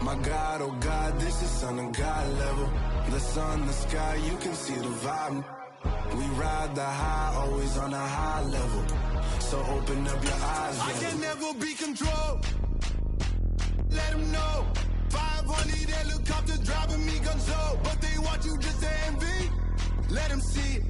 My God, oh God, this is on a God level. The sun, the sky, you can see the vibe. We ride the high, always on a high level. So open up your eyes. I can never be controlled. Let them know. 500 helicopters driving me gonzo. But they want you just to envy. Let them see it.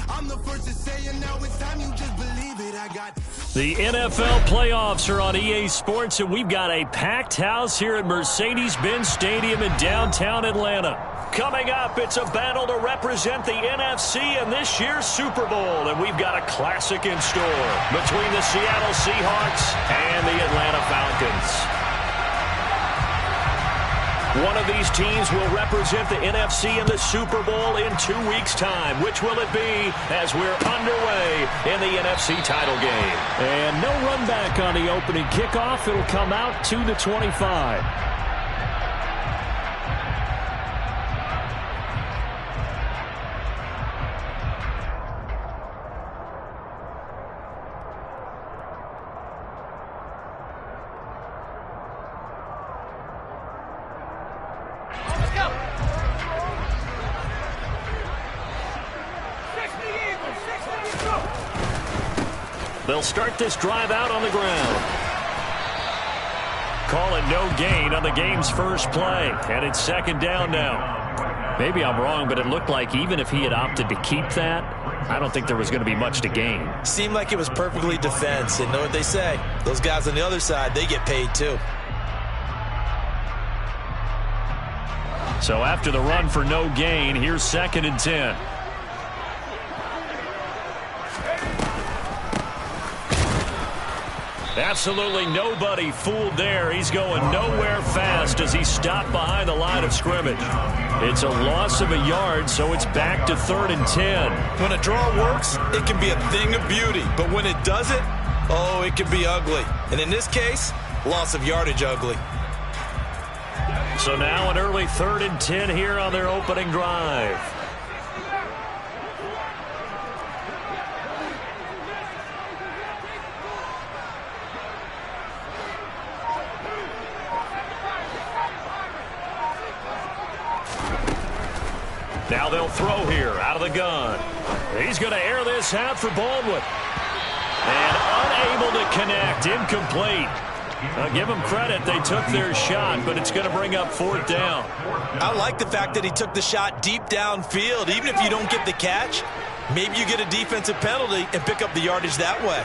I'm the first to say it, now it's time you just believe it. I got the NFL playoffs are on EA Sports, and we've got a packed house here at Mercedes-Benz Stadium in downtown Atlanta. Coming up, it's a battle to represent the NFC in this year's Super Bowl, and we've got a classic in store between the Seattle Seahawks and the Atlanta Falcons. One of these teams will represent the NFC in the Super Bowl in 2 weeks' time. Which will it be as we're underway in the NFC title game? And no run back on the opening kickoff. It'll come out to the 25. They'll start this drive out on the ground. Call it no gain on the game's first play, and it's second down now. Maybe I'm wrong, but it looked like even if he had opted to keep that, I don't think there was going to be much to gain. Seemed like it was perfectly defense, and know what they say. Those guys on the other side, they get paid too. So after the run for no gain, here's 2nd and 10. Absolutely nobody fooled there. He's going nowhere fast as he stopped behind the line of scrimmage. It's a loss of a yard, so it's back to 3rd and 10. When a draw works, it can be a thing of beauty. But when it doesn't, oh, it can be ugly. And in this case, loss of yardage ugly. So now an early 3rd and 10 here on their opening drive. Now they'll throw here out of the gun. He's going to air this out for Baldwin. And unable to connect, incomplete. I'll give them credit, they took their shot, but it's going to bring up 4th down. I like the fact that he took the shot deep downfield. Even if you don't get the catch, maybe you get a defensive penalty and pick up the yardage that way.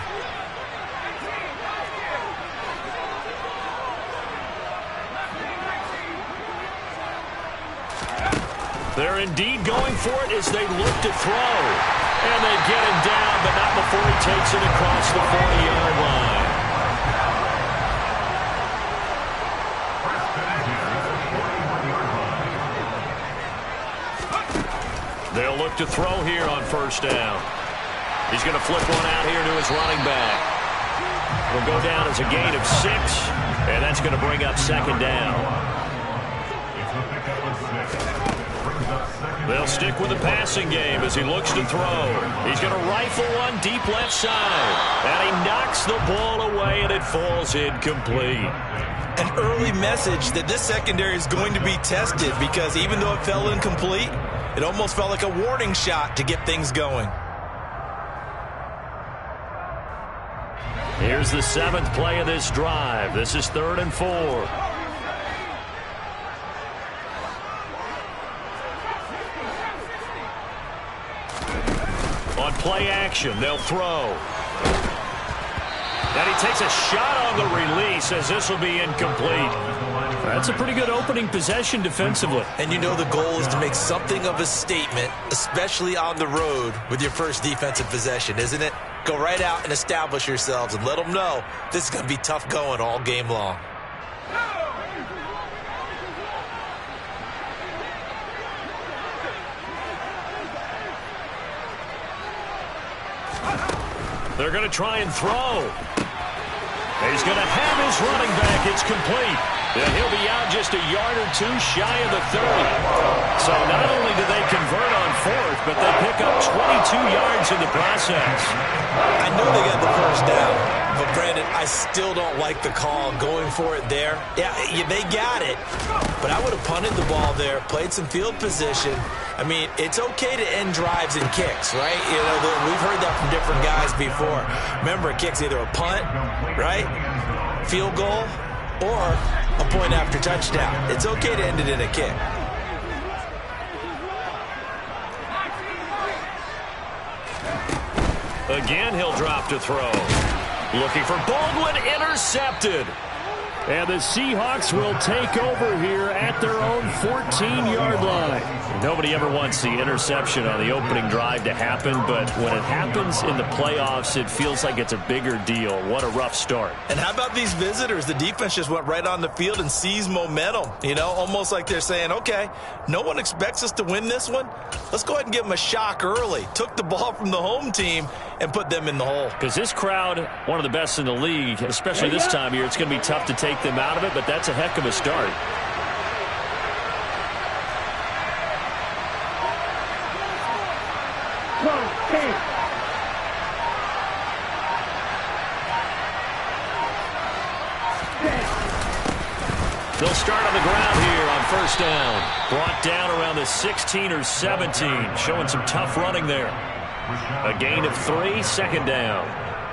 They're indeed going for it as they look to throw. And they get him down, but not before he takes it across the 40-yard line. They'll look to throw here on 1st down. He's going to flip one out here to his running back. It'll go down as a gain of 6, and that's going to bring up 2nd down. They'll stick with the passing game as he looks to throw. He's going to rifle one deep left side. And he knocks the ball away, and it falls incomplete. An early message that this secondary is going to be tested because even though it fell incomplete, it almost felt like a warning shot to get things going. Here's the 7th play of this drive. This is 3rd and 4. On play action, they'll throw. And he takes a shot on the release as this will be incomplete. That's a pretty good opening possession defensively. And you know the goal is to make something of a statement, especially on the road with your first defensive possession, isn't it? Go right out and establish yourselves and let them know this is going to be tough going all game long. They're going to try and throw. He's going to have his running back. It's complete. And he'll be out just a yard or two shy of the 30. So not only do they convert on 4th, but they pick up 22 yards in the process. I know they got the 1st down, but Brandon, I still don't like the call going for it there. Yeah, they got it, but I would have punted the ball there, played some field position. I mean, it's okay to end drives and kicks, right? You know, we've heard that from different guys before. Remember, a kick's either a punt, right, field goal, or a point after touchdown. It's okay to end it in a kick. Again, he'll drop to throw. Looking for Baldwin, intercepted. And the Seahawks will take over here at their own 14-yard line. Nobody ever wants the interception on the opening drive to happen, but when it happens in the playoffs, it feels like it's a bigger deal. What a rough start. And how about these visitors? The defense just went right on the field and seized momentum, you know, almost like they're saying, okay, no one expects us to win this one. Let's go ahead and give them a shock early. Took the ball from the home team and put them in the hole. Because this crowd, one of the best in the league, especially this time of year, it's going to be tough to take them out of it, but that's a heck of a start. They'll start on the ground here on first down. Brought down around the 16 or 17, showing some tough running there. A gain of 3, second down.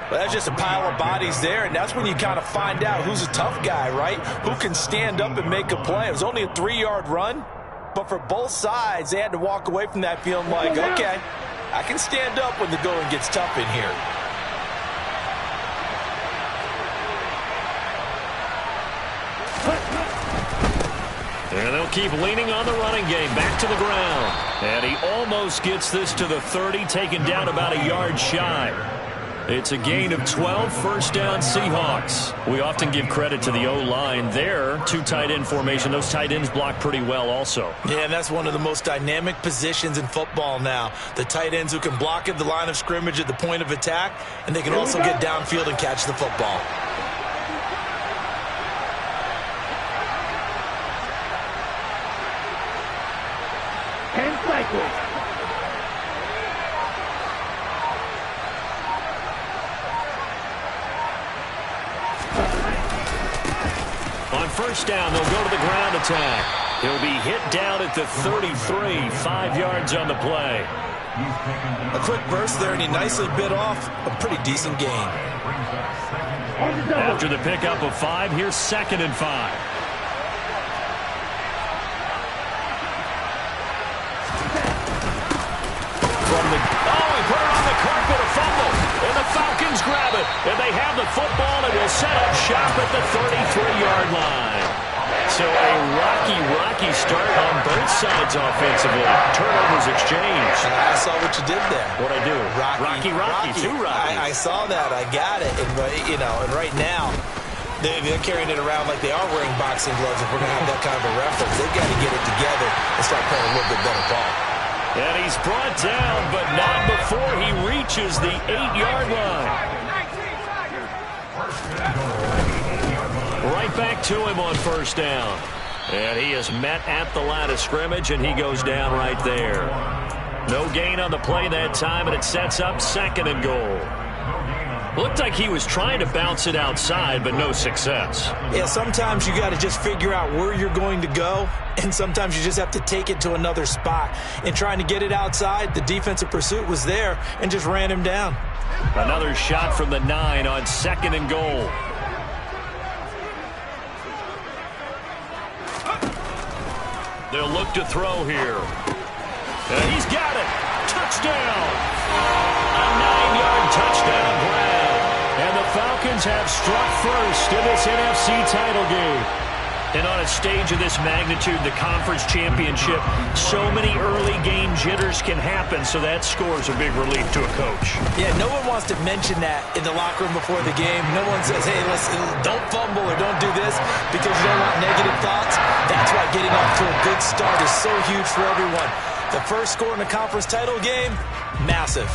Well, that's just a pile of bodies there, and that's when you kind of find out who's a tough guy, right? Who can stand up and make a play. It was only a 3-yard run, but for both sides, they had to walk away from that feeling like, okay, I can stand up when the going gets tough in here. And they'll keep leaning on the running game. Back to the ground. And he almost gets this to the 30, taken down about a yard shy. It's a gain of 12, first down Seahawks. We often give credit to the O-line there. 2 tight end formation. Those tight ends block pretty well also. Yeah, and that's one of the most dynamic positions in football now. The tight ends who can block at the line of scrimmage at the point of attack, and they can also get downfield and catch the football. On first down, they'll go to the ground attack. He'll be hit down at the 33, 5 yards on the play. A quick burst there, and he nicely bit off a pretty decent gain. After the pickup of 5, here's second and 5. He put it on the carpet, a fumble, and the Falcons grab it, and they have the football and will set up shop at the 33-yard line. So a rocky start on both sides offensively. Turnovers exchanged. I saw what you did there. What'd I do? Rocky. Too rocky. I saw that. I got it. And, you know, and right now, they're carrying it around like they are wearing boxing gloves. If we're going to have that kind of a reference, they've got to get it together and start playing a little bit better ball. And he's brought down, but not before he reaches the 8-yard line. Right back to him on first down. And he is met at the line of scrimmage, and he goes down right there. No gain on the play that time, and it sets up second and goal. Looked like he was trying to bounce it outside, but no success. Yeah, sometimes you got to just figure out where you're going to go, and sometimes you just have to take it to another spot. And trying to get it outside, the defensive pursuit was there and just ran him down. Another shot from the 9 on second and goal. They'll look to throw here. And he's got it. Touchdown. A 9-yard touchdown grab. And the Falcons have struck first in this NFC title game. And on a stage of this magnitude, the conference championship, so many early game jitters can happen, so that scores a big relief to a coach. Yeah, no one wants to mention that in the locker room before the game. No one says, hey, listen, don't fumble or don't do this because you don't want negative thoughts. That's why getting off to a good start is so huge for everyone. The first score in the conference title game, massive.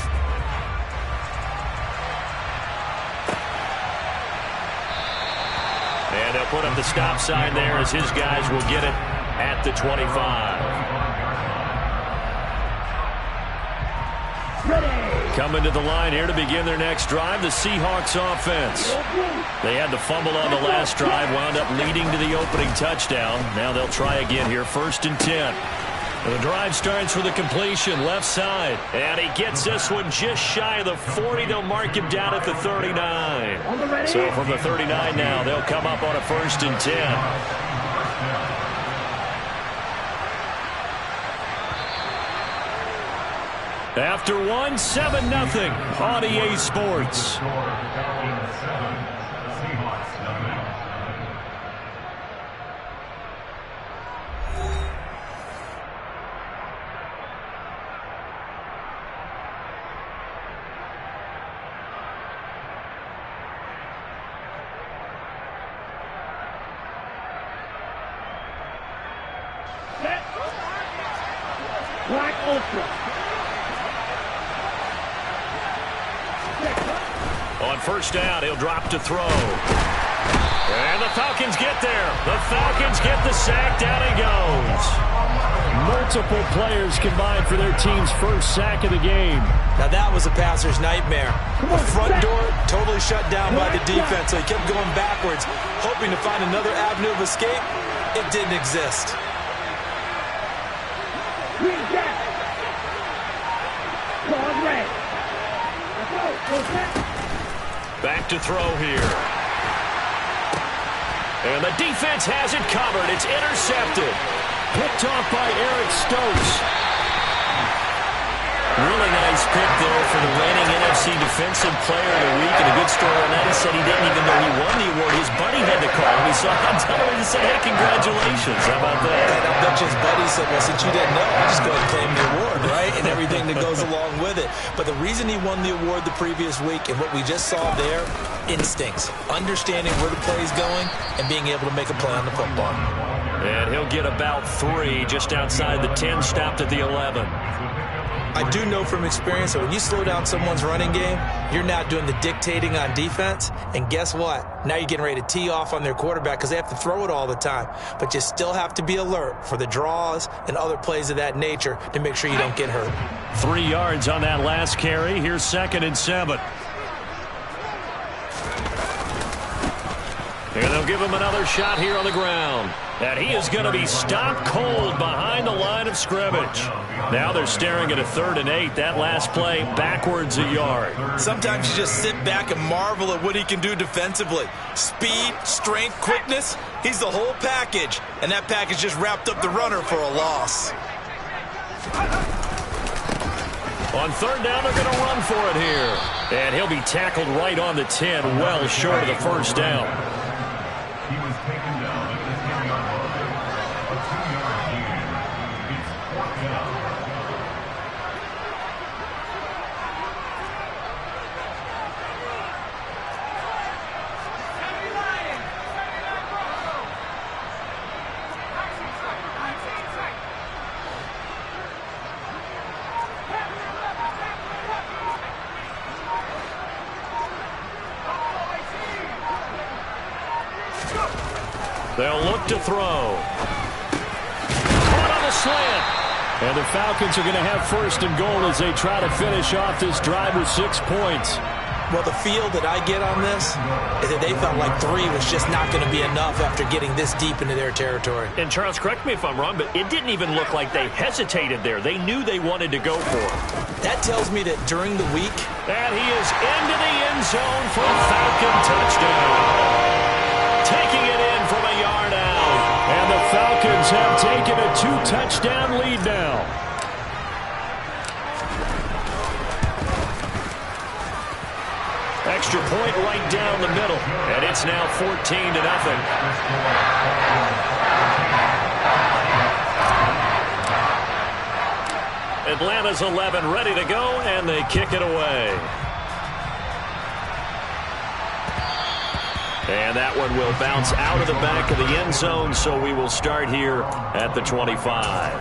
And they'll put up the stop sign there as his guys will get it at the 25. Ready. Coming to the line here to begin their next drive, the Seahawks offense. They had the fumble on the last drive, wound up leading to the opening touchdown. Now they'll try again here, 1st and 10. The drive starts with a completion, left side. And he gets this one just shy of the 40. They'll mark him down at the 39. So from the 39 now, they'll come up on a 1st and 10. After 1, 7-0 on EA Sports. Black Ultra. On 1st down, he'll drop to throw. And the Falcons get there. The Falcons get the sack. Down he goes. Multiple players combined for their team's 1st sack of the game. Now that was a passer's nightmare. The front door totally shut down by the defense, so he kept going backwards, hoping to find another avenue of escape. It didn't exist. Back to throw here. And the defense has it covered. It's intercepted. Picked off by Eric Stokes. Really nice pick there for the reigning NFC Defensive Player of the Week. And a good story on that, he said he didn't even know he won the award. His buddy had to call him. He saw him tell him and said, hey, congratulations. How about that? And I bet you his buddy said, well, since you didn't know, I'll just go ahead and claim the award, right? And everything that goes along with it. But the reason he won the award the previous week and what we just saw there, instincts, understanding where the play is going and being able to make a play on the football. And he'll get about 3 just outside the 10, stopped at the 11. I do know from experience that when you slow down someone's running game, you're now doing the dictating on defense. And guess what? Now you're getting ready to tee off on their quarterback because they have to throw it all the time. But you still have to be alert for the draws and other plays of that nature to make sure you don't get hurt. 3 yards on that last carry. Here's 2nd and 7. And they'll give him another shot here on the ground. And he is going to be stopped cold behind the line of scrimmage. Now they're staring at a 3rd and 8. That last play backwards a yard. Sometimes you just sit back and marvel at what he can do defensively. Speed, strength, quickness. He's the whole package. And that package just wrapped up the runner for a loss. On 3rd down, they're going to run for it here. And he'll be tackled right on the 10, well short of the 1st down. They'll look to throw. Caught on the slant. And the Falcons are going to have 1st and goal as they try to finish off this drive with 6 points. Well, the feel that I get on this is that they felt like 3 was just not going to be enough after getting this deep into their territory. And Charles, correct me if I'm wrong, but it didn't even look like they hesitated there. They knew they wanted to go for it. That tells me that during the week. And he is into the end zone for a Falcon touchdown. Taking it in from a yard out. And the Falcons have taken a 2-touchdown lead now. Extra point right down the middle. And it's now 14-0. Atlanta's 11 ready to go, and they kick it away. And that one will bounce out of the back of the end zone, so we will start here at the 25.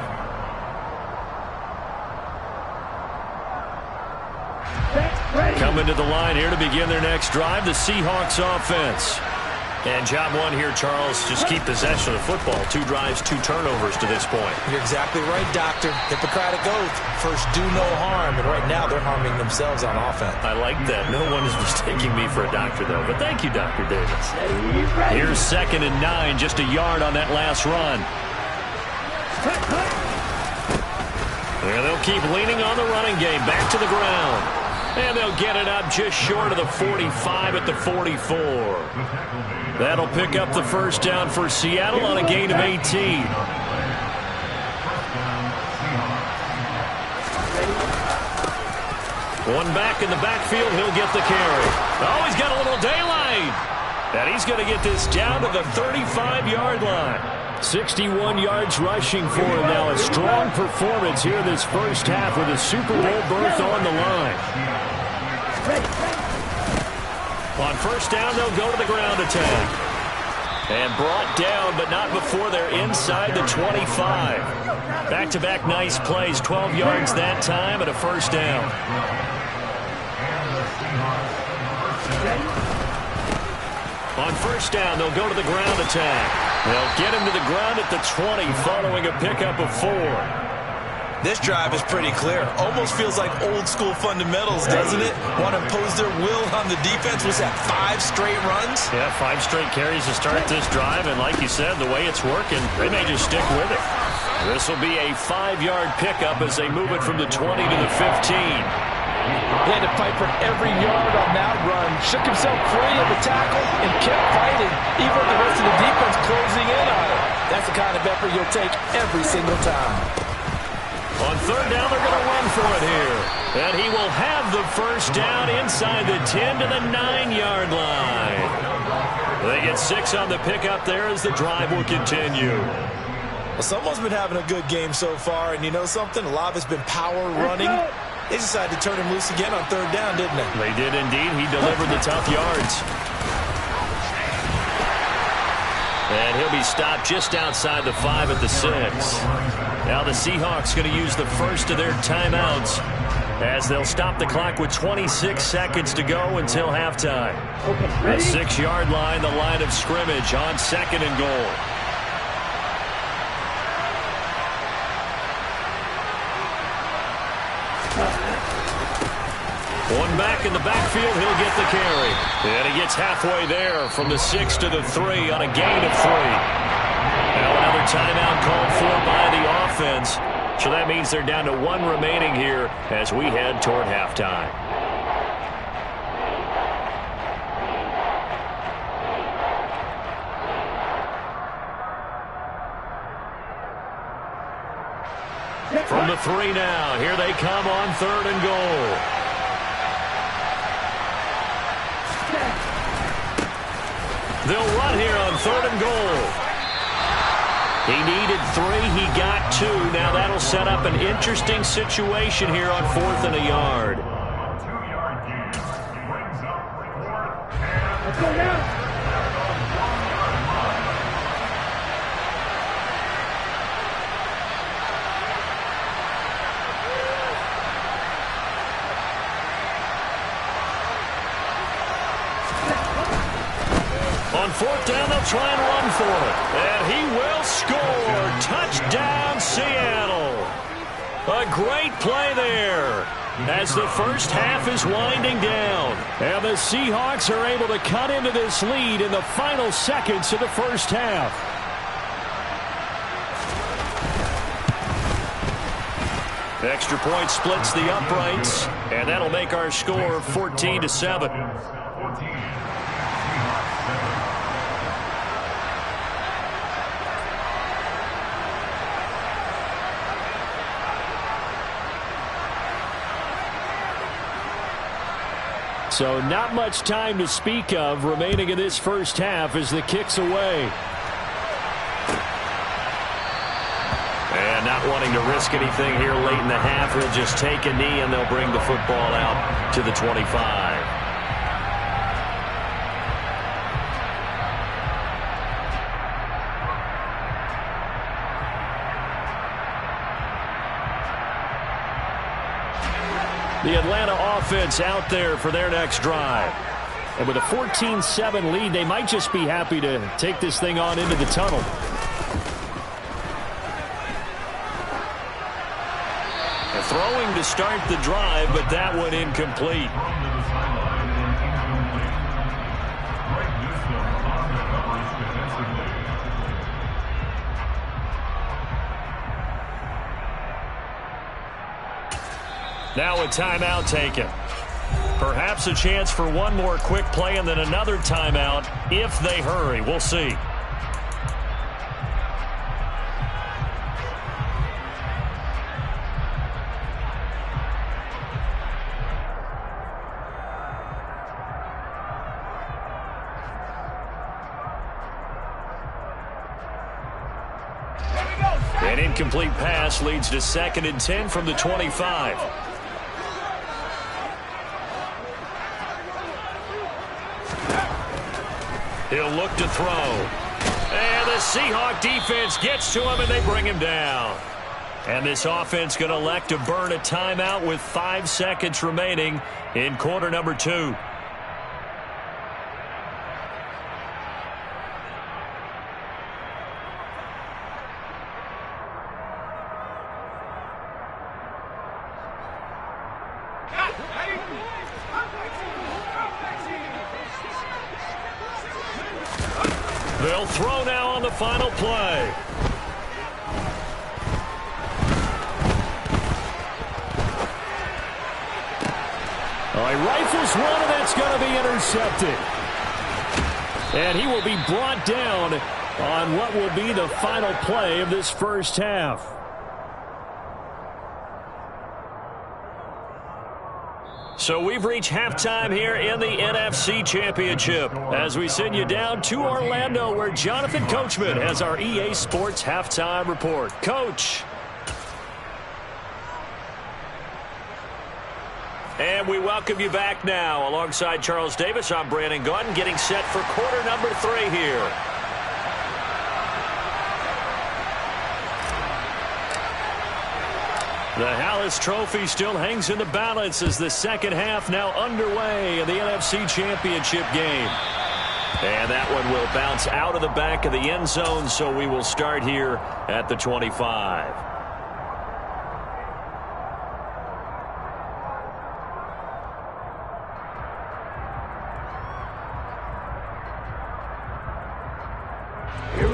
Coming to the line here to begin their next drive, the Seahawks offense. And job one here, Charles, just keep possession of the football. 2 drives, 2 turnovers to this point. You're exactly right, Doctor. Hippocratic oath. First, do no harm. And right now, they're harming themselves on offense. I like that. No one is mistaking me for a doctor, though. But thank you, Dr. Davis. Here's 2nd and 9, just a yard on that last run. And they'll keep leaning on the running game. Back to the ground. And they'll get it up just short of the 45 at the 44. That'll pick up the first down for Seattle on a gain of 18. One back in the backfield. He'll get the carry. Oh, he's got a little daylight. And he's going to get this down to the 35-yard line. 61 yards rushing for him now. A strong performance here this first half with a Super Bowl berth on the line. On first down, they'll go to the ground attack. And brought down, but not before they're inside the 25. Back-to-back nice plays, 12 yards that time and a first down. On first down, they'll go to the ground attack. They'll get him to the ground at the 20 following a pickup of 4. This drive is pretty clear. Almost feels like old-school fundamentals, doesn't it? Want to impose their will on the defense. Was that 5 straight runs? Yeah, 5 straight carries to start this drive, and like you said, the way it's working, they may just stick with it. This will be a 5-yard pickup as they move it from the 20 to the 15. He had to fight for every yard on that run. Shook himself free of the tackle and kept fighting, even with the rest of the defense closing in on him. That's the kind of effort you'll take every single time. On third down, they're going to run for it here. And he will have the first down inside the 10 to the 9-yard line. They get 6 on the pickup there as the drive will continue. Well, someone's been having a good game so far, and you know something? A lot of it's been power running. They decided to turn him loose again on third down, didn't they? They did indeed. He delivered the tough yards. And he'll be stopped just outside the 5 at the 6. Now the Seahawks going to use the first of their timeouts as they'll stop the clock with 26 seconds to go until halftime. The 6-yard line, the line of scrimmage on 2nd and goal. One back in the backfield, he'll get the carry. And he gets halfway there from the 6 to the 3 on a gain of 3. Now another timeout called for by the offense. So that means they're down to 1 remaining here as we head toward halftime. From the 3 now, here they come on 3rd and goal. They'll run here on 3rd and goal. He needed 3. He got 2. Now that'll set up an interesting situation here on 4th and a yard. Let's go now. On 4th down, they'll try and run for it. And he will score. Touchdown, Seattle. A great play there as the first half is winding down. And the Seahawks are able to cut into this lead in the final seconds of the first half. Extra point splits the uprights, and that'll make our score 14-7. So not much time to speak of remaining in this first half as the kick's away. And not wanting to risk anything here late in the half, he'll just take a knee and they'll bring the football out to the 25. The Atlanta offense out there for their next drive. And with a 14-7 lead, they might just be happy to take this thing on into the tunnel. And throwing to start the drive, but that one incomplete. Now a timeout taken. Perhaps a chance for one more quick play and then another timeout if they hurry. We'll see. An incomplete pass leads to 2nd and 10 from the 25. He'll look to throw. And the Seahawk defense gets to him, and they bring him down. And this offense going to elect to burn a timeout with 5 seconds remaining in quarter number 2. They'll throw now on the final play. Oh, he rifles one, and that's going to be intercepted. And he will be brought down on what will be the final play of this first half. So we've reached halftime here in the NFC Championship as we send you down to Orlando, where Jonathan Coachman has our EA Sports Halftime Report. Coach. And we welcome you back now. Alongside Charles Davis, I'm Brandon Gaudin, getting set for quarter number 3 here. The Hallis Trophy still hangs in the balance as the second half now underway in the NFC Championship game. And that one will bounce out of the back of the end zone, so we will start here at the 25.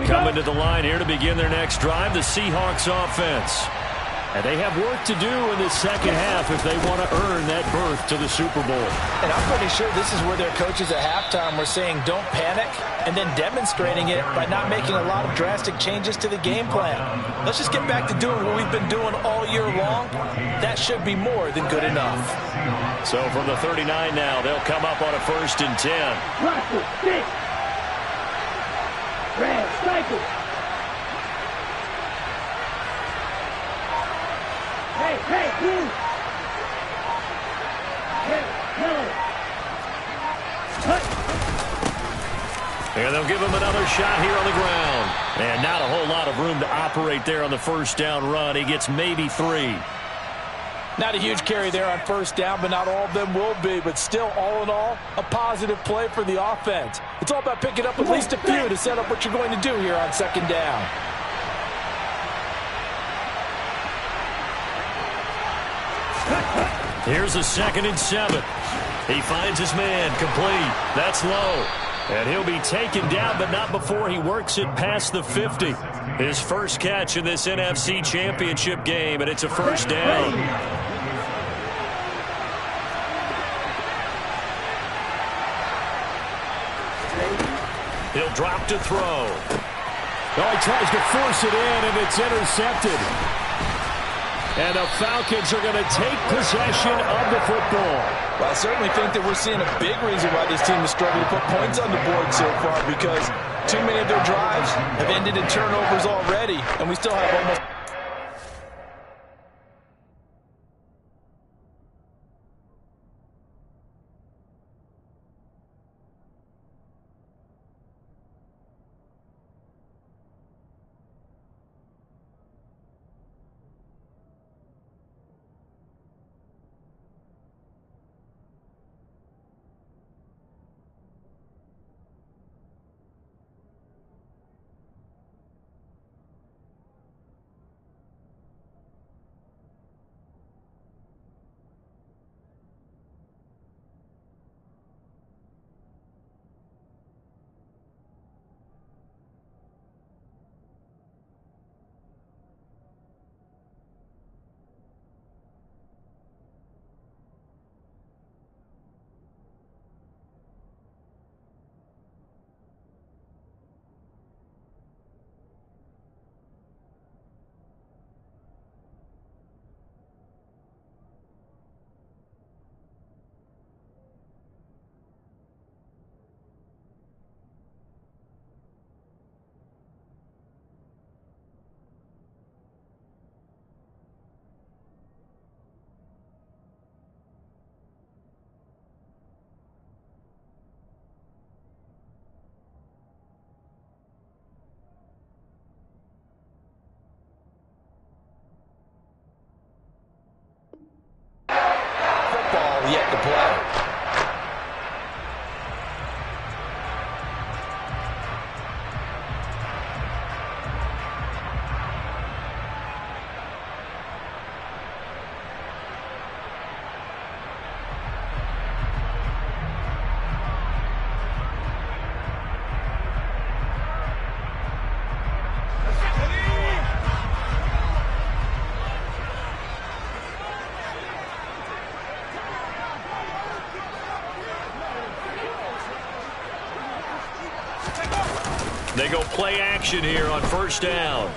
Coming to the line here to begin their next drive, the Seahawks offense. And they have work to do in the second half if they want to earn that berth to the Super Bowl. And I'm pretty sure this is where their coaches at halftime were saying don't panic, and then demonstrating it by not making a lot of drastic changes to the game plan. Let's just get back to doing what we've been doing all year long. That should be more than good enough. So from the 39 now, they'll come up on a 1st and 10. Russell, stick. Red, cycle. Hey, move. And they'll give him another shot here on the ground. And not a whole lot of room to operate there on the first down run. He gets maybe 3. Not a huge carry there on first down, but not all of them will be. But still, all in all, a positive play for the offense. It's all about picking up at least a few to set up what you're going to do here on second down. Here's a 2nd and 7. He finds his man complete. That's low. And he'll be taken down, but not before he works it past the 50. His first catch in this NFC Championship game, and it's a first down. He'll drop to throw. Oh, he tries to force it in, and it's intercepted. And the Falcons are going to take possession of the football. Well, I certainly think that we're seeing a big reason why this team is struggling to put points on the board so far, because too many of their drives have ended in turnovers already, and we still have almost... yet to play. They go play action here on first down.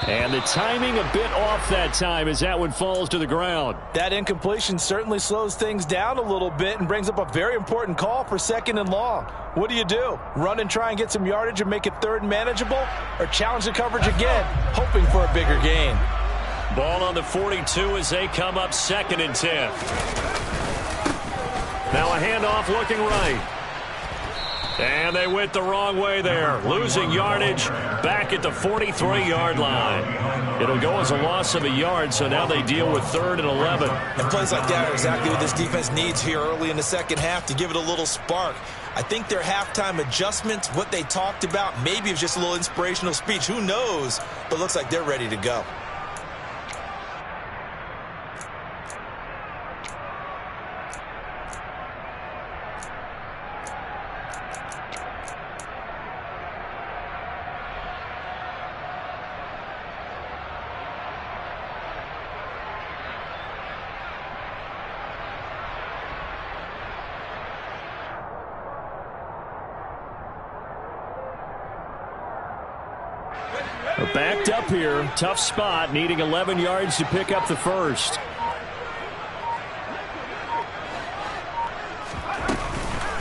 And the timing a bit off that time as that one falls to the ground. That incompletion certainly slows things down a little bit and brings up a very important call for 2nd and long. What do? Run and try and get some yardage and make it 3rd and manageable? Or challenge the coverage again, hoping for a bigger gain? Ball on the 42 as they come up 2nd and 10. Now a handoff looking right. And they went the wrong way there, losing yardage back at the 43-yard line. It'll go as a loss of a yard, so now they deal with 3rd and 11. And plays like that are exactly what this defense needs here early in the second half to give it a little spark. I think their halftime adjustments, what they talked about, maybe it was just a little inspirational speech. Who knows? But looks like they're ready to go. Backed up here, tough spot, needing 11 yards to pick up the first.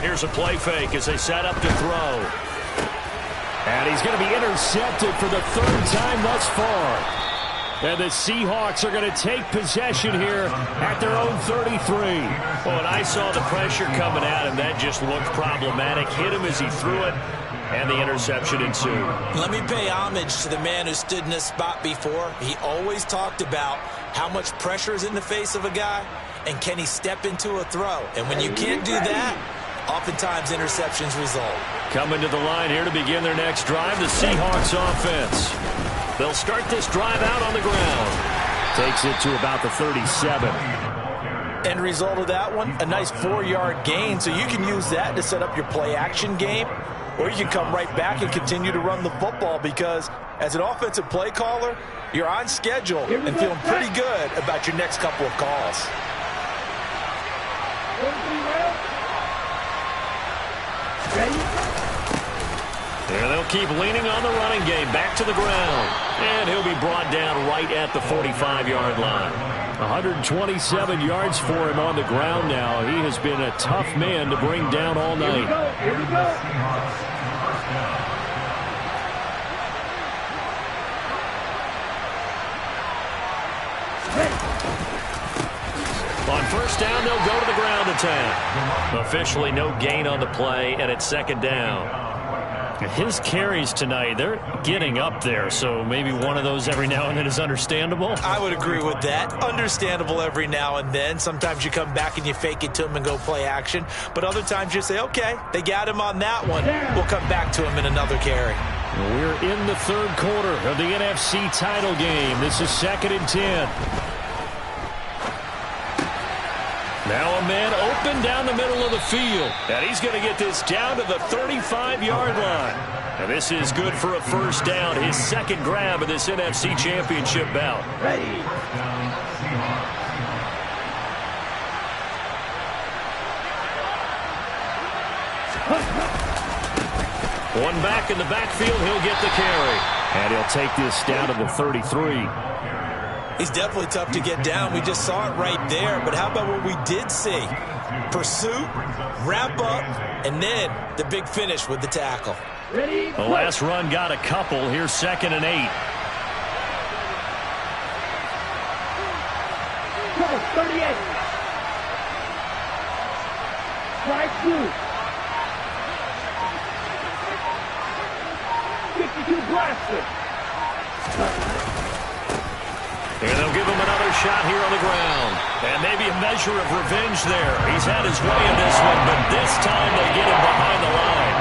Here's a play fake as they set up to throw. And he's going to be intercepted for the 3rd time thus far. And the Seahawks are going to take possession here at their own 33. Well, when I saw the pressure coming at him, that just looked problematic. Hit him as he threw it. And the interception ensued. Let me pay homage to the man who stood in this spot before. He always talked about how much pressure is in the face of a guy and can he step into a throw. And when you can't do that, oftentimes interceptions result. Coming to the line here to begin their next drive, the Seahawks offense. They'll start this drive out on the ground. Takes it to about the 37. End result of that one, a nice 4-yard gain. So you can use that to set up your play action game. Or you can come right back and continue to run the football because as an offensive play caller, you're on schedule and feeling pretty good about your next couple of calls. There they'll keep leaning on the running game. Back to the ground. And he'll be brought down right at the 45-yard line. 127 yards for him on the ground now. He has been a tough man to bring down all night. Here we go. On first down, they'll go to the ground attack. Officially no gain on the play, and it's 2nd down. His carries tonight, they're getting up there, so maybe one of those every now and then is understandable. I would agree with that. Understandable every now and then. Sometimes you come back and you fake it to him and go play action. But other times you say, okay, they got him on that one. We'll come back to him in another carry. We're in the 3rd quarter of the NFC title game. This is 2nd and 10. Now a man open down the middle of the field. And he's going to get this down to the 35-yard line. And this is good for a first down. His 2nd grab of this NFC Championship bout. Ready. One back in the backfield. He'll get the carry. And he'll take this down to the 33. He's definitely tough to get down. We just saw it right there. But how about what we did see? Pursuit, wrap up, and then the big finish with the tackle. Ready. The last run got a couple. Here's 2nd and 8. Cover 38. Strike 2. 52 blaster. And they'll give him another shot here on the ground. And maybe a measure of revenge there. He's had his way in this one, but this time they get him behind the line.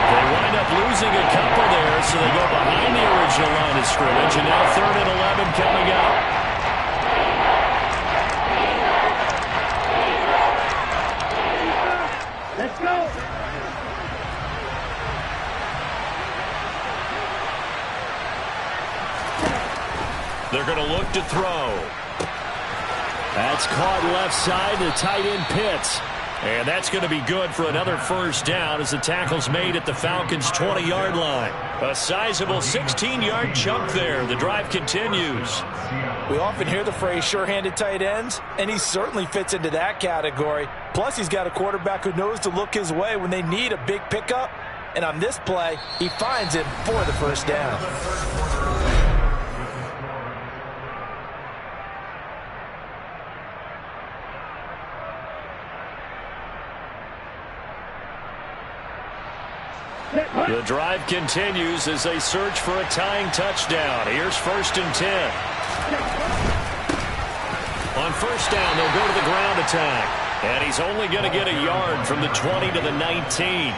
They wind up losing a couple there, so they go behind the original line of scrimmage, and now 3rd and 11 coming up. Let's go. They're going to look to throw. That's caught left side to tight end Pitts. And that's going to be good for another first down as the tackle's made at the Falcons' 20-yard line. A sizable 16-yard chunk there. The drive continues. We often hear the phrase sure-handed tight ends, and he certainly fits into that category. Plus, he's got a quarterback who knows to look his way when they need a big pickup. And on this play, he finds him for the first down. The drive continues as they search for a tying touchdown. Here's 1st and 10. On first down, they'll go to the ground attack. And he's only going to get a yard from the 20 to the 19.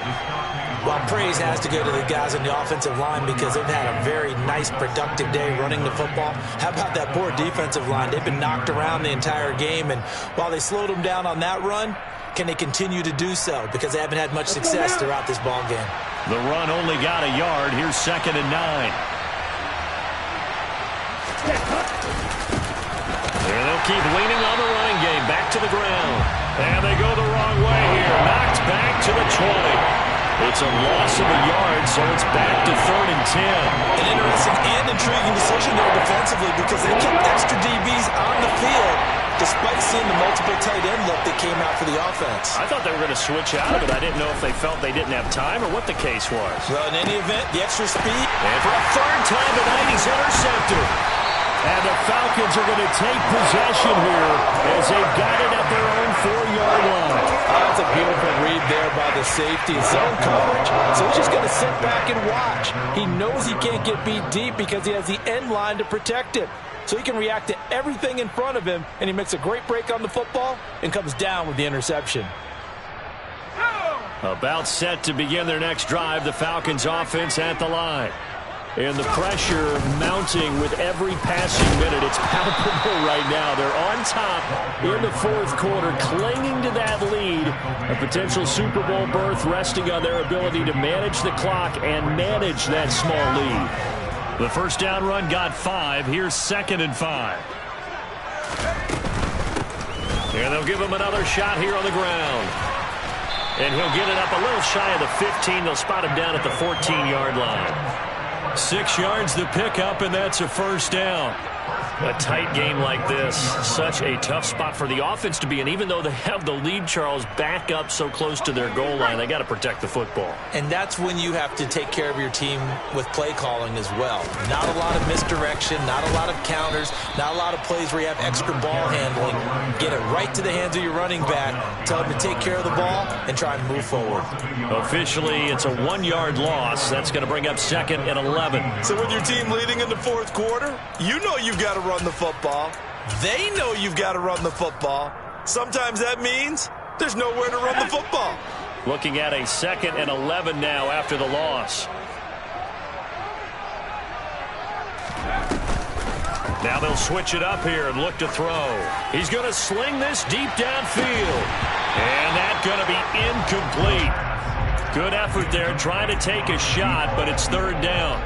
Well, praise has to go to the guys on the offensive line because they've had a very nice, productive day running the football. How about that poor defensive line? They've been knocked around the entire game, and while they slowed them down on that run, can they continue to do so? Because they haven't had much success throughout this ball game. The run only got a yard. Here's 2nd and 9. And they'll keep leaning on the running game. Back to the ground. And they go the wrong way here. Knocked back to the 20. It's a loss of a yard, so it's back to 3rd and 10. An interesting and intriguing decision there defensively because they kept extra DBs on the field despite seeing the multiple tight end look that came out for the offense. I thought they were going to switch out of it. I didn't know if they felt they didn't have time or what the case was. Well, in any event, the extra speed. And for a 3rd time tonight, he's intercepted. And the Falcons are going to take possession here as they've got it at their own 4-yard line. That's a beautiful read there by the safety. Zone coverage, so he's just going to sit back and watch. He knows he can't get beat deep because he has the end line to protect it. So he can react to everything in front of him, and he makes a great break on the football and comes down with the interception. About set to begin their next drive, the Falcons offense at the line. And the pressure mounting with every passing minute. It's palpable right now. They're on top in the 4th quarter, clinging to that lead. A potential Super Bowl berth resting on their ability to manage the clock and manage that small lead. The first down run got 5. Here's 2nd and 5. And they'll give him another shot here on the ground. And he'll get it up a little shy of the 15. They'll spot him down at the 14-yard line. 6 yards the pickup, and that's a first down. A tight game like this, such a tough spot for the offense to be in. Even though they have the lead, Charles, back up so close to their goal line, they got to protect the football. And that's when you have to take care of your team with play calling as well. Not a lot of misdirection, not a lot of counters, not a lot of plays where you have extra ball handling. Get it right to the hands of your running back, tell him to take care of the ball, and try and move forward. Officially, it's a 1-yard loss. That's going to bring up 2nd and 11. So with your team leading in the 4th quarter, you know you've got to run the football. They know you've got to run the football. Sometimes that means there's nowhere to run the football. Looking at a 2nd and 11 now after the loss. Now they'll switch it up here and look to throw. He's going to sling this deep downfield. And that's going to be incomplete. Good effort there trying to take a shot, but it's 3rd down.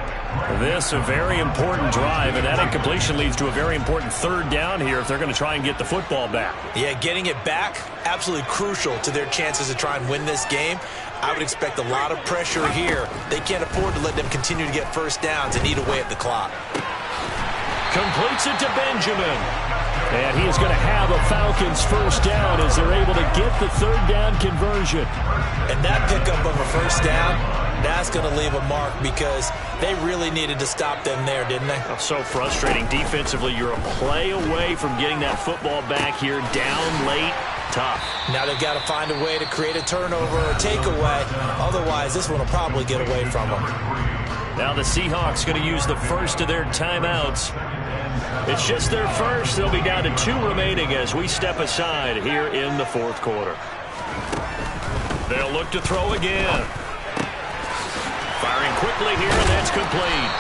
This a very important drive, and that incompletion leads to a very important 3rd down here if they're going to try and get the football back. Yeah, getting it back, absolutely crucial to their chances to try and win this game. I would expect a lot of pressure here. They can't afford to let them continue to get first downs and eat away at the clock. Completes it to Benjamin. And he is going to have a Falcons first down as they're able to get the 3rd down conversion. And that pickup of a first down, that's going to leave a mark because they really needed to stop them there, didn't they? Oh, so frustrating. Defensively, you're a play away from getting that football back here. Down late, tough. Now they've got to find a way to create a turnover or takeaway. Otherwise, this one will probably get away from them. Now the Seahawks going to use the first of their timeouts. It's just their first. They'll be down to 2 remaining as we step aside here in the fourth quarter. They'll look to throw again. Firing quickly here, and that's complete.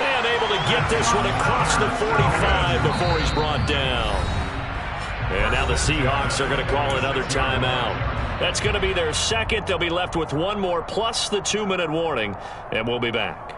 And able to get this one across the 45 before he's brought down. And now the Seahawks are going to call another timeout. That's going to be their second. They'll be left with one more plus the 2-minute warning, and we'll be back.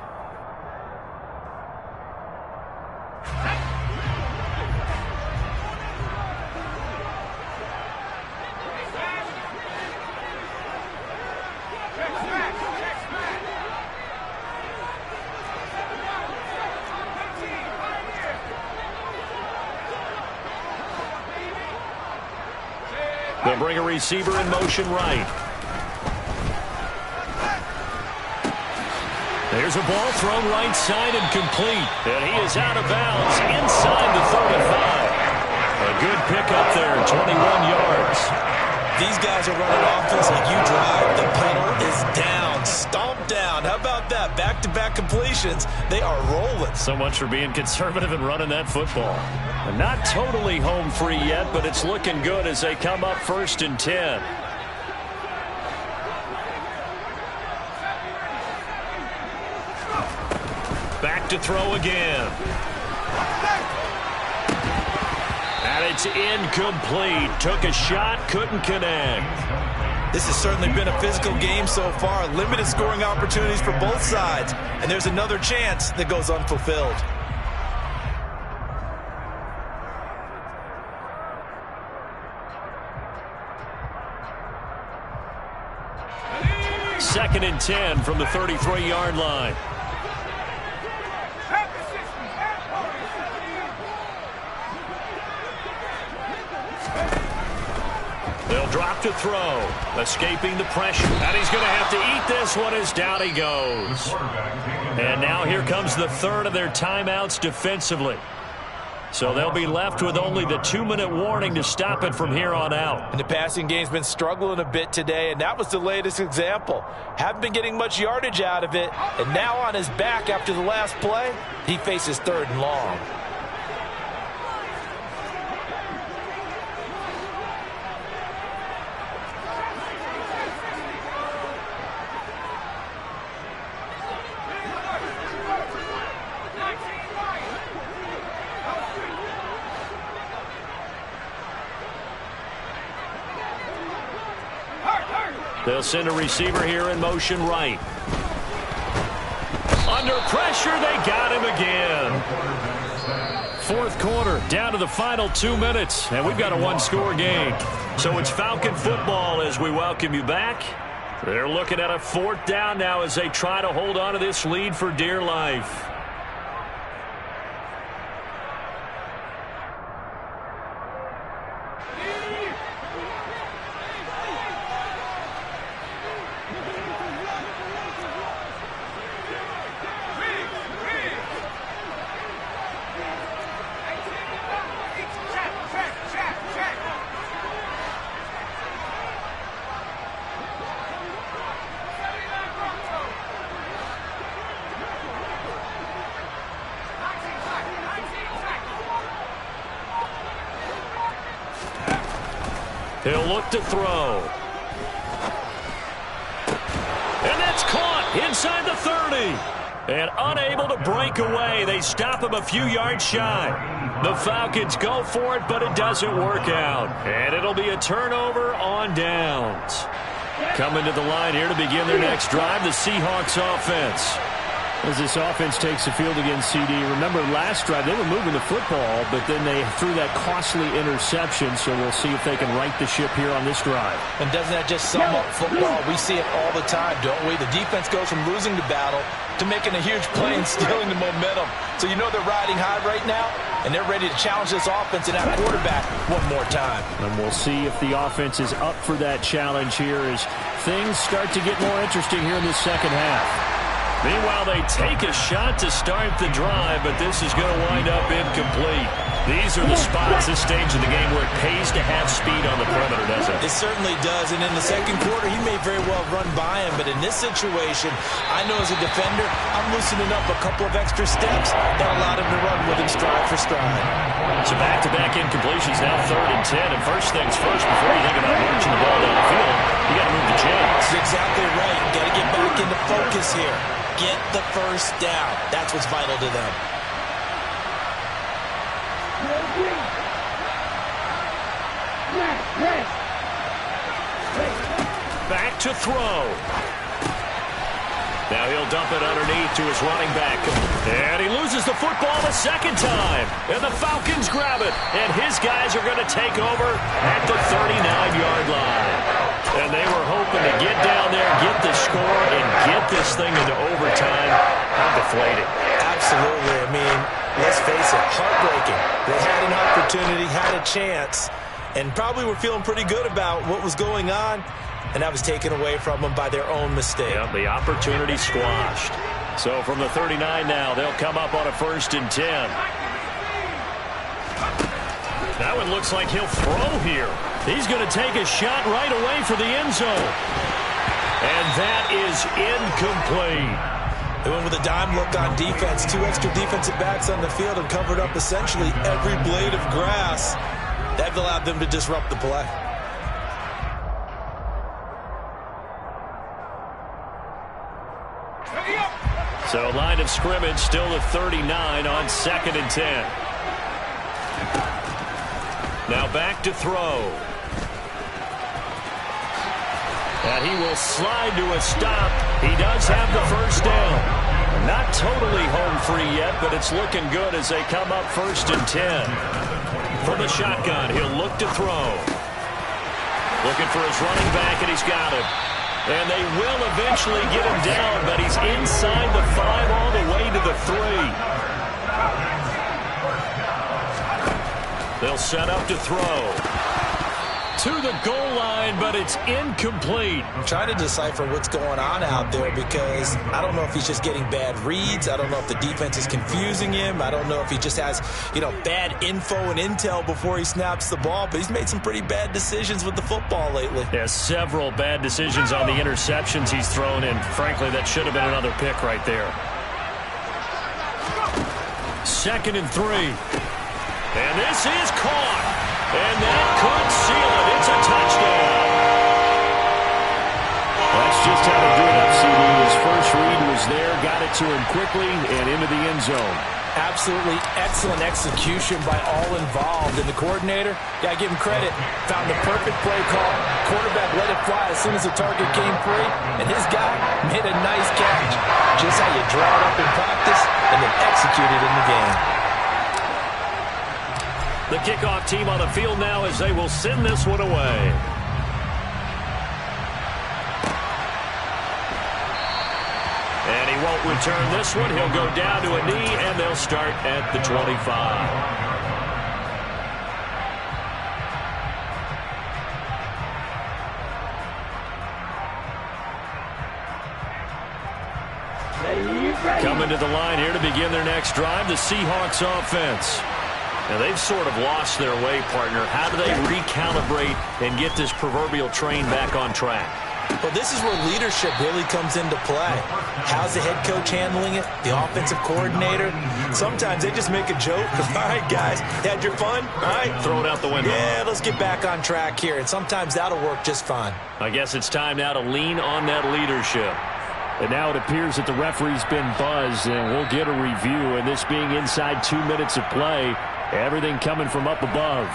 They'll bring a receiver in motion right. There's a ball thrown right side and complete. And he is out of bounds inside the 35. A good pickup there, 21 yards. These guys are running offense like you drive. The pedal is down, stomped down. How about that? Back-to-back completions. They are rolling. So much for being conservative and running that football. And not totally home free yet, but it's looking good as they come up 1st and 10. Back to throw again. And it's incomplete. Took a shot, couldn't connect. This has certainly been a physical game so far. Limited scoring opportunities for both sides. And there's another chance that goes unfulfilled. Second and 10 from the 33-yard line. They'll drop to throw. Escaping the pressure. And he's going to have to eat this one as down he goes. And now here comes the third of their timeouts defensively. So they'll be left with only the 2-minute warning to stop it from here on out. And the passing game's been struggling a bit today, and that was the latest example. Haven't been getting much yardage out of it, and now on his back after the last play, he faces 3rd and long. They'll send a receiver here in motion right. Under pressure, they got him again. Fourth quarter, down to the final 2 minutes, and we've got a one-score game. So it's Falcon football as we welcome you back. They're looking at a 4th down now as they try to hold on to this lead for dear life. He'll look to throw. And that's caught inside the 30. And unable to break away. They stop him a few yards shy. The Falcons go for it, but it doesn't work out. And it'll be a turnover on downs. Coming to the line here to begin their next drive, the Seahawks offense. As this offense takes the field against CD, remember last drive they were moving the football, but then they threw that costly interception, so we'll see if they can right the ship here on this drive. And doesn't that just sum up football? We see it all the time, don't we? The defense goes from losing the battle to making a huge play and stealing the momentum. So you know they're riding high right now, and they're ready to challenge this offense and that quarterback one more time. And we'll see if the offense is up for that challenge here as things start to get more interesting here in the second half. Meanwhile, they take a shot to start the drive, but this is going to wind up incomplete. These are the spots, this stage of the game, where it pays to have speed on the perimeter, doesn't it? It certainly does, and in the second quarter, he may very well run run by him, but in this situation, I know as a defender, I'm loosening up a couple of extra steps that allowed him to run with him stride for stride. So back-to-back incompletions, now 3rd and 10. And first things first, before you think about marching the ball down the field, you got to move the chains. That's exactly right. You got to get back into focus here. Get the first down. That's what's vital to them. Back to throw. Now he'll dump it underneath to his running back. And he loses the football a second time. And the Falcons grab it. And his guys are going to take over at the 39-yard line. And they were hoping to get down there, get the score, and get this thing into overtime. I'm deflated. Absolutely. I mean, let's face it, heartbreaking. They had an opportunity, had a chance, and probably were feeling pretty good about what was going on, and that was taken away from them by their own mistake. Yep, the opportunity squashed. So from the 39 now, they'll come up on a 1st and 10. That one looks like he'll throw here. He's going to take a shot right away for the end zone. And that is incomplete. They went with a dime look on defense. 2 extra defensive backs on the field and covered up essentially every blade of grass. That allowed them to disrupt the play. So line of scrimmage still at 39 on 2nd and 10. Now back to throw. And he will slide to a stop. He does have the first down. Not totally home free yet, but it's looking good as they come up 1st and 10. From the shotgun, he'll look to throw. Looking for his running back, and he's got him. And they will eventually get him down, but he's inside the 5 all the way to the 3. They'll set up to throw. To the goal line, but it's incomplete. I'm trying to decipher what's going on out there because I don't know if he's just getting bad reads. I don't know if the defense is confusing him. I don't know if he just has, bad info and intel before he snaps the ball, but he's made some pretty bad decisions with the football lately. Yeah, several bad decisions on the interceptions he's thrown in. Frankly, that should have been another pick right there. 2nd and 3. And this is caught. And that could seal it. It's a touchdown. That's just how to do it up, CD. His first read was there, got it to him quickly, and into the end zone. Absolutely excellent execution by all involved. And the coordinator, got to give him credit, found the perfect play call. Quarterback let it fly as soon as the target came free, and his guy made a nice catch. Just how you draw it up in practice and then execute it in the game. The kickoff team on the field now as they will send this one away. And he won't return this one. He'll go down to a knee, and they'll start at the 25. Coming to the line here to begin their next drive, the Seahawks offense. Now, they've sort of lost their way, partner. How do they recalibrate and get this proverbial train back on track? Well, this is where leadership really comes into play. How's the head coach handling it? The offensive coordinator? Sometimes they just make a joke. All right, guys, had your fun? All right. Throw it out the window. Yeah, let's get back on track here. And sometimes that'll work just fine. I guess it's time now to lean on that leadership. And now it appears that the referee's been buzzed, and we'll get a review. And this being inside 2 minutes of play, everything coming from up above.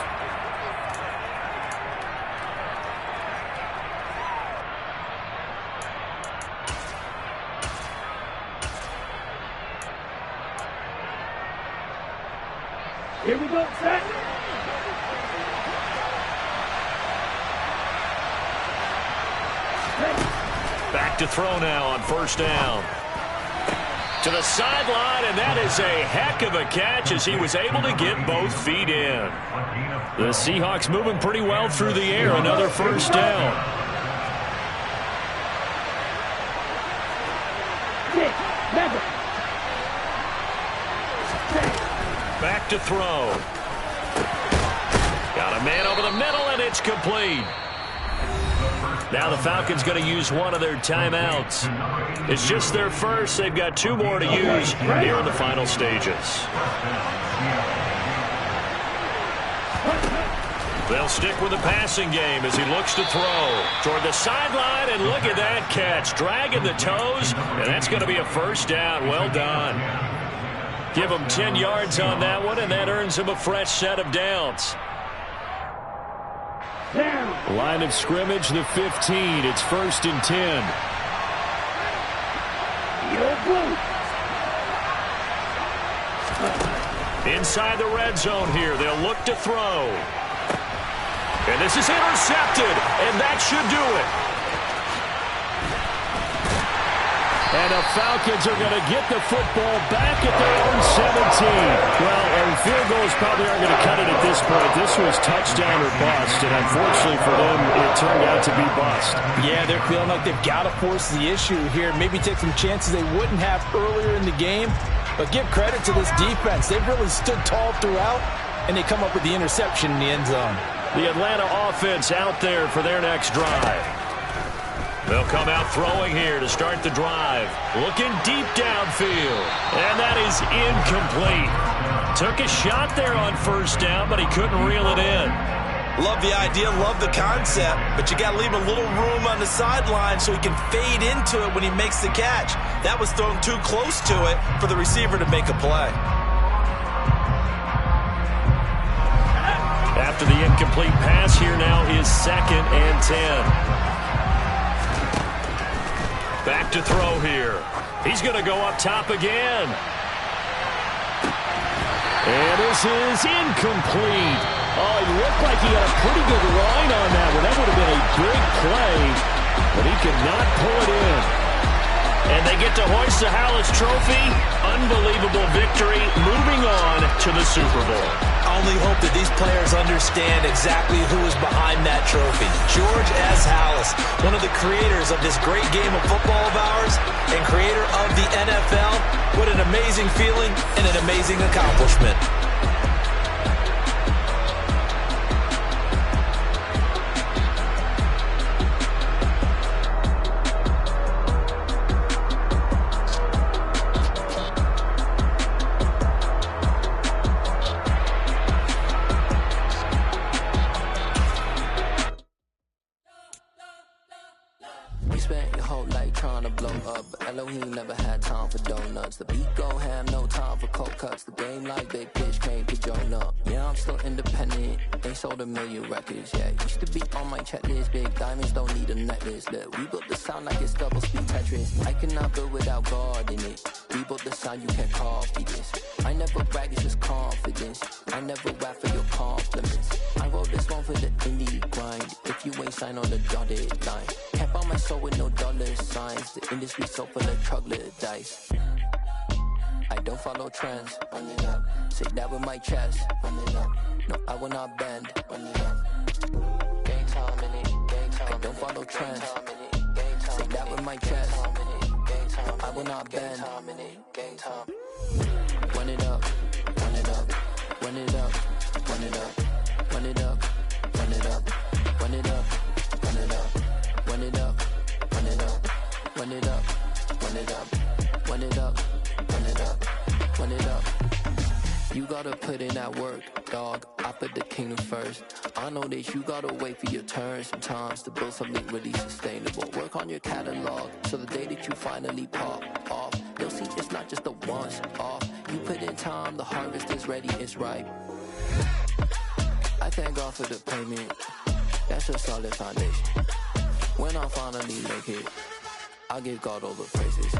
Here we go, set. Back to throw now on 1st down. To the sideline, and that is a heck of a catch as he was able to get both feet in. The Seahawks moving pretty well through the air. Another 1st down. Back to throw. Got a man over the middle, and it's complete. Now the Falcons going to use one of their timeouts. It's just their first. They've got 2 more to use here in the final stages. They'll stick with the passing game as he looks to throw toward the sideline, and look at that catch. Dragging the toes, and that's going to be a first down. Well done. Give him 10 yards on that one, and that earns him a fresh set of downs. Line of scrimmage, the 15. It's 1st and 10. Inside the red zone here. They'll look to throw. And this is intercepted, and that should do it. And the Falcons are going to get the football back at their own 17. Well, and field goals probably aren't going to cut it at this point. This was touchdown or bust, and unfortunately for them, it turned out to be bust. Yeah, they're feeling like they've got to force the issue here. Maybe take some chances they wouldn't have earlier in the game. But give credit to this defense. They've really stood tall throughout, and they come up with the interception in the end zone. The Atlanta offense out there for their next drive. They'll come out throwing here to start the drive. Looking deep downfield. And that is incomplete. Took a shot there on first down, but he couldn't reel it in. Love the idea, love the concept, but you got to leave a little room on the sideline so he can fade into it when he makes the catch. That was thrown too close to it for the receiver to make a play. After the incomplete pass, here now is 2nd and 10. Back to throw here. He's going to go up top again. And this is incomplete. Oh, he looked like he had a pretty good line on that one. That would have been a big play, but he could not pull it in. And they get to hoist the Hallis Trophy. Unbelievable victory. Moving on to the Super Bowl. I only hope that these players understand exactly who is behind that trophy. George S. Hallis, one of the creators of this great game of football of ours and creator of the NFL. What an amazing feeling and an amazing accomplishment. The beat go ham, no time for cold cuts. The game like big pitch came to join up. Yeah, I'm still independent. Ain't sold 1 million records yet. Used to be on my checklist. Big diamonds don't need a necklace. Look, we built the sound like it's double speed Tetris. I cannot build without God in it. We built the sound, you can't copy this. I never brag, it's just confidence. I never rap for your compliments. I wrote this one for the indie grind. If you ain't signed on the dotted line, can't buy my soul with no dollar signs. The industry so full of troglodytes. I don't follow trends. Run it up. Say that with my chest. Run it up. No, I will not bend. Run it up. Game time in it. Game time. I don't follow trends. Say that with my chest. No, I will not bend. Game time. Run it up. Run it up. Run it up. Run it up. Run it up. Run it up. Run it up. Run it up. Run it up. Run it up. Run it up. Run it up. Run it up. Run it up, run it up. You gotta put in that work, dog. I put the kingdom first. I know that you gotta wait for your turn sometimes to build something really sustainable. Work on your catalog, so the day that you finally pop off, you'll see it's not just a once off. You put in time, the harvest is ready, it's ripe. I thank God for the payment. That's a solid foundation. When I finally make it, I'll give God all the praises.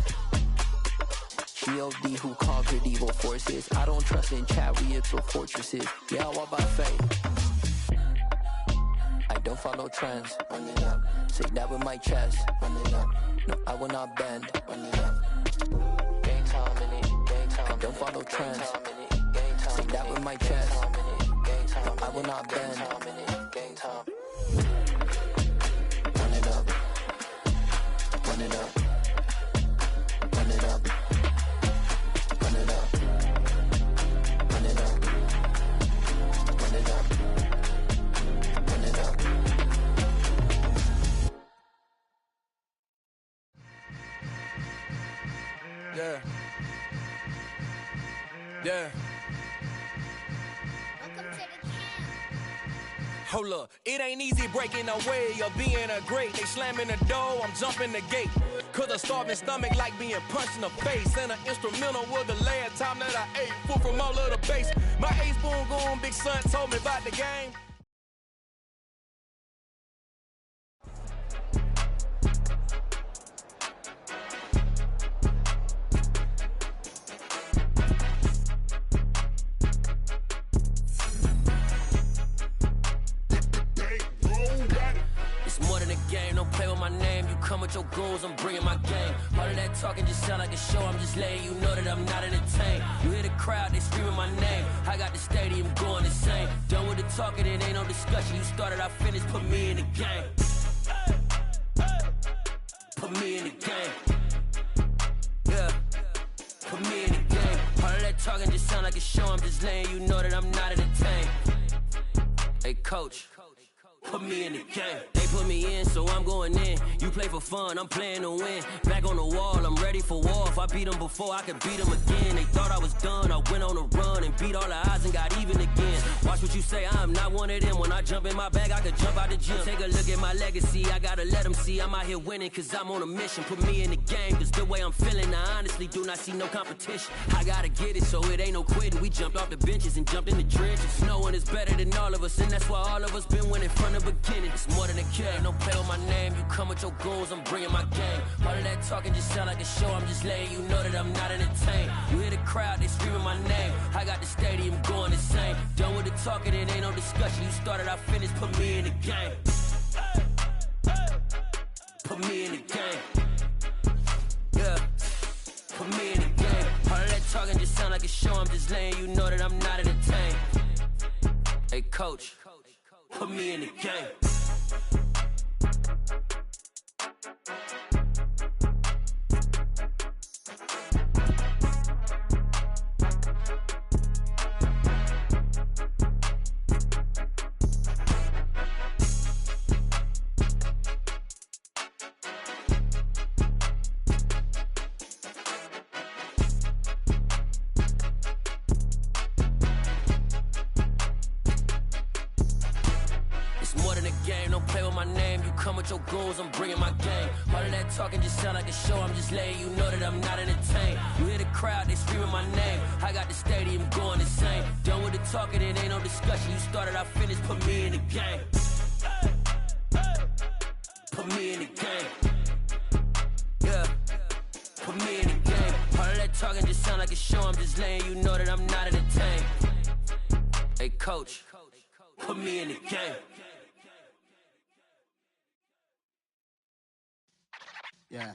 G.O.D. who conquered evil forces. I don't trust in chariots or fortresses. Yeah, I walk by faith. I don't follow trends. Run it up. Say that with my chest. Run it up. No, I will not bend. Run it up. Game time in it. Game time. I don't follow trends. Say that with my chest. No, I will not bend. Game time. Run it up. Run it up. Run it up. Run it up. Run it up. Run it up. Run it up. Yeah. Yeah. Hold up, it ain't easy breaking away or being a great. They slamming the door, I'm jumping the gate. Cause a starving stomach like being punched in the face. And an instrumental was the last time that I ate. Food from all of the base. My ace boom goon, big son told me about the game. Come with your goons, I'm bringing my game. All of that talking just sound like a show. I'm just letting you know that I'm not entertained. You hear the crowd, they screaming my name. I got the stadium going insane. Done with the talking, it ain't no discussion. You started, I finished, put me in the game. Put me in the game. Yeah. Put me in the game. All of that talking just sound like a show. I'm just letting you know that I'm not entertained. Hey, coach. Put me in the game. They put me in, so I'm going in. You play for fun, I'm playing to win. Back on the wall, I'm ready for war. If I beat them before, I could beat them again. They thought I was done, I went on a run and beat all the odds and got even again. Watch what you say, I'm not one of them. When I jump in my bag, I could jump out the gym. Take a look at my legacy, I gotta let them see I'm out here winning, cause I'm on a mission. Put me in the game, cause the way I'm feeling, I honestly do not see no competition. I gotta get it, so it ain't no quitting. We jumped off the benches and jumped in the trenches. No one is better than all of us, and that's why all of us been winning from the beginning. It's more than a game, don't play with my name. You come with your goons, I'm bringing my game. All of that talking just sound like a show. I'm just letting you know that I'm not entertained. You hear the crowd, they screaming my name. I got the stadium going insane. Done with the talking, it ain't no discussion. You started, I finished, put me in the game. Put me in the game. Yeah. Put me in the game. All of that talking just sound like a show. I'm just letting you know that I'm not entertained. Hey, coach. Put me in the game. Your goons, I'm bringing my game. All of that talking just sound like a show. I'm just letting you know that I'm not entertained. You hear the crowd, they screaming my name. I got the stadium going insane. Done with the talking, it ain't no discussion. You started, I finished, put me in the game. Put me in the game. Yeah. Put me in the game. All of that talking just sound like a show. I'm just letting you know that I'm not entertained. Hey, coach. Put me in the game. Yeah.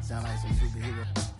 Sound like some superhero.